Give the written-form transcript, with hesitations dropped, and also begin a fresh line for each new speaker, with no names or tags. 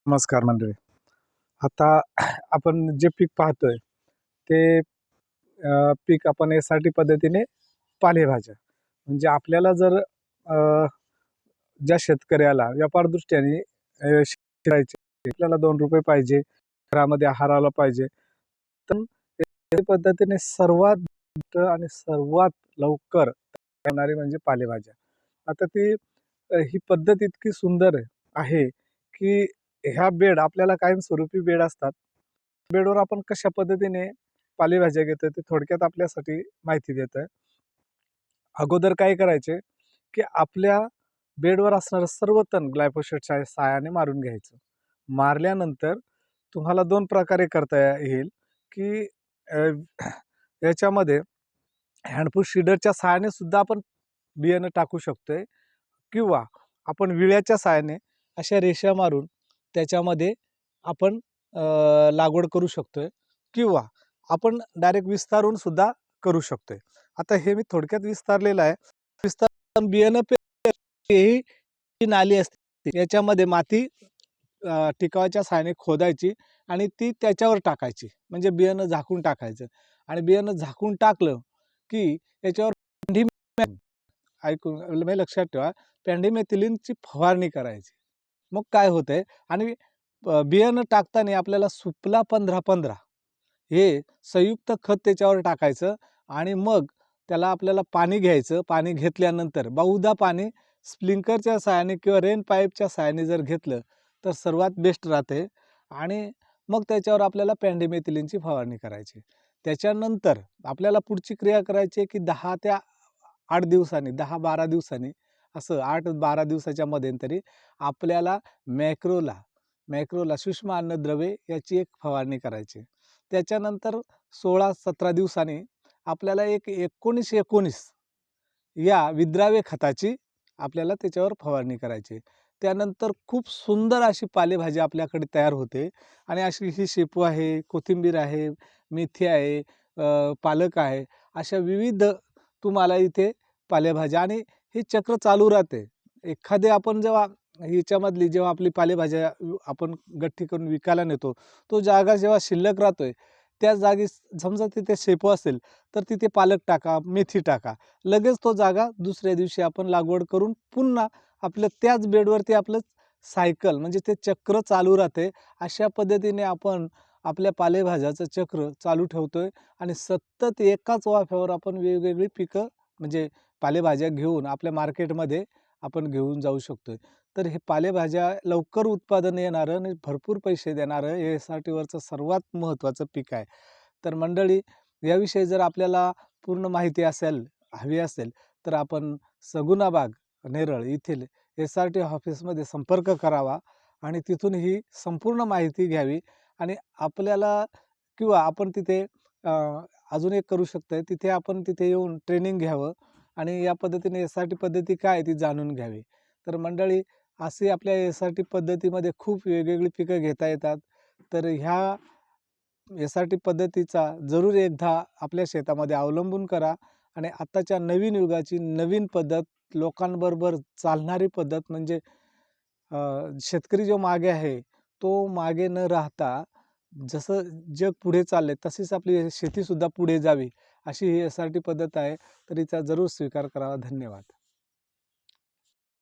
नमस्कार मंडळी. आता आपण जे पीक पाहतोय ते पीक आपण यासाठी पद्धतीने पालेभाज्या म्हणजे आपल्याला जर ज्या शेतकऱ्याला व्यापार दृष्ट्याने शेती करायची, आपल्याला ₹2 पाहिजे, घरामध्ये आहाराला पाहिजे, तर या पद्धतीने सर्वात आणि सर्वात लवकर येणारी म्हणजे पालेभाज्या. आता ही पद्धत इतकी सुंदर आहे की ह्या बेड आपल्याला कायमस्वरूपी बेड असतात. बेडवर आपण कशा पद्धतीने पालेभाज्या घेतो ते थोडक्यात आपल्यासाठी माहिती देतोय. अगोदर काय करायचे, की आपल्या बेडवर असणारं सर्व तण ग्लायफोसेटच्या सहाय्याने मारून घ्यायचं. मारल्यानंतर तुम्हाला 2 प्रकारे करता येईल, की अ, याच्यामध्ये हँडपूश सीडरच्या सहाय्याने सुद्धा आपण बियाणं टाकू शकतोय किंवा आपण विळ्याच्या सहाय्याने अशा रेषा मारून त्याच्यामध्ये आपण लागवड करू शकतोय किंवा आपण डायरेक्ट विस्तारून सुद्धा करू शकतोय. आता हे मी थोडक्यात विस्तारलेलं आहे. विस्तार बियाणं ही जी नाली असते याच्यामध्ये माती टिकावाच्या सहाय्याने खोदायची आणि ती त्याच्यावर टाकायची. म्हणजे बियाणं झाकून टाकायचं आणि बियाणं झाकून टाकलं की याच्यावर ऐकून म्हणजे लक्षात ठेवा, पेंडिमेथिलिनची फवारणी करायची. मग काय होतंय आणि बियाणं टाकताना आपल्याला सुफला 15-15 हे संयुक्त खत त्याच्यावर टाकायचं आणि मग त्याला आपल्याला पाणी घ्यायचं. पाणी घेतल्यानंतर बहुधा पाणी स्प्रिंकलरच्या सहाय्याने किंवा रेन पाईपच्या सहाय्याने जर घेतलं तर सर्वात बेस्ट राहते आणि मग त्याच्यावर आपल्याला पेंडिमेथिलिनची फवारणी करायची. त्याच्यानंतर आपल्याला पुढची क्रिया करायची आहे की 10 ते 8 दिवसांनी, 10-12 दिवसांनी असं 8-12 दिवसाच्या मध्यंतरी आपल्याला मॅक्रोला सूक्ष्म अन्नद्रव्ये याची एक फवारणी करायची. त्याच्यानंतर 16-17 दिवसांनी आपल्याला एक 19-19 या विद्राव्य खताची आपल्याला त्याच्यावर फवारणी करायची. त्यानंतर खूप सुंदर अशी पालेभाजी आपल्याकडे तयार होते आणि अशी ही शेपू आहे, कोथिंबीर आहे, मेथी आहे, पालक आहे, अशा विविध तुम्हाला इथे पालेभाज्या आणि हे चक्र चालू राहते. एखादे आपण जेव्हा जेव्हा आपली पालेभाज्या आपण गठ्ठी करून विकायला नेतो, तो जागा जेव्हा शिल्लक राहतोय, त्या जागी समजा तिथे शेपू असेल, तर तिथे पालक टाका, मेथी टाका. लगेच तो जागा दुसऱ्या दिवशी आपण लागवड करून पुन्हा आपल्या त्याच बेडवरती आपलं सायकल म्हणजे ते चक्र चालू राहते. अशा पद्धतीने आपण आपल्या पालेभाज्याचं चक्र चालू ठेवतोय आणि सतत एकाच वाफ्यावर आपण वेगवेगळी पिकं म्हणजे पालेभाज्या घेऊन आपल्या मार्केटमध्ये आपण घेऊन जाऊ शकतोय. तर हे पालेभाज्या लवकर उत्पादन येणारं आणि भरपूर पैसे देणारं यासाठीवरचं सर्वात महत्त्वाचं पीक आहे. तर मंडळी, याविषयी जर आपल्याला पूर्ण माहिती हवी असेल तर आपण सगुणाबाग नेरळ येथील SRT ऑफिसमध्ये संपर्क करावा आणि तिथून ही संपूर्ण माहिती घ्यावी आणि आपल्याला किंवा आपण तिथे अजून एक करू शकतोय, तिथे येऊन ट्रेनिंग घ्यावं आणि या पद्धतीने SRT पद्धती काय आहे ती जाणून घ्यावी. तर मंडळी, अशी आपल्या SRT पद्धतीमध्ये खूप वेगवेगळी पिकं घेता येतात. तर ह्या SRT पद्धतीचा जरूर एकदा आपल्या शेतामध्ये अवलंबून करा आणि आत्ताच्या नवीन युगाची नवीन पद्धत, लोकांबरोबर चालणारी पद्धत म्हणजे शेतकरी जो मागे आहे, तो मागे न राहता जसं जग पुढे चाललंय तशीच आपली शेतीसुद्धा पुढे जावी, अशी ही SRT पद्धत आहे. तर हिचा जरूर स्वीकार करावा. धन्यवाद.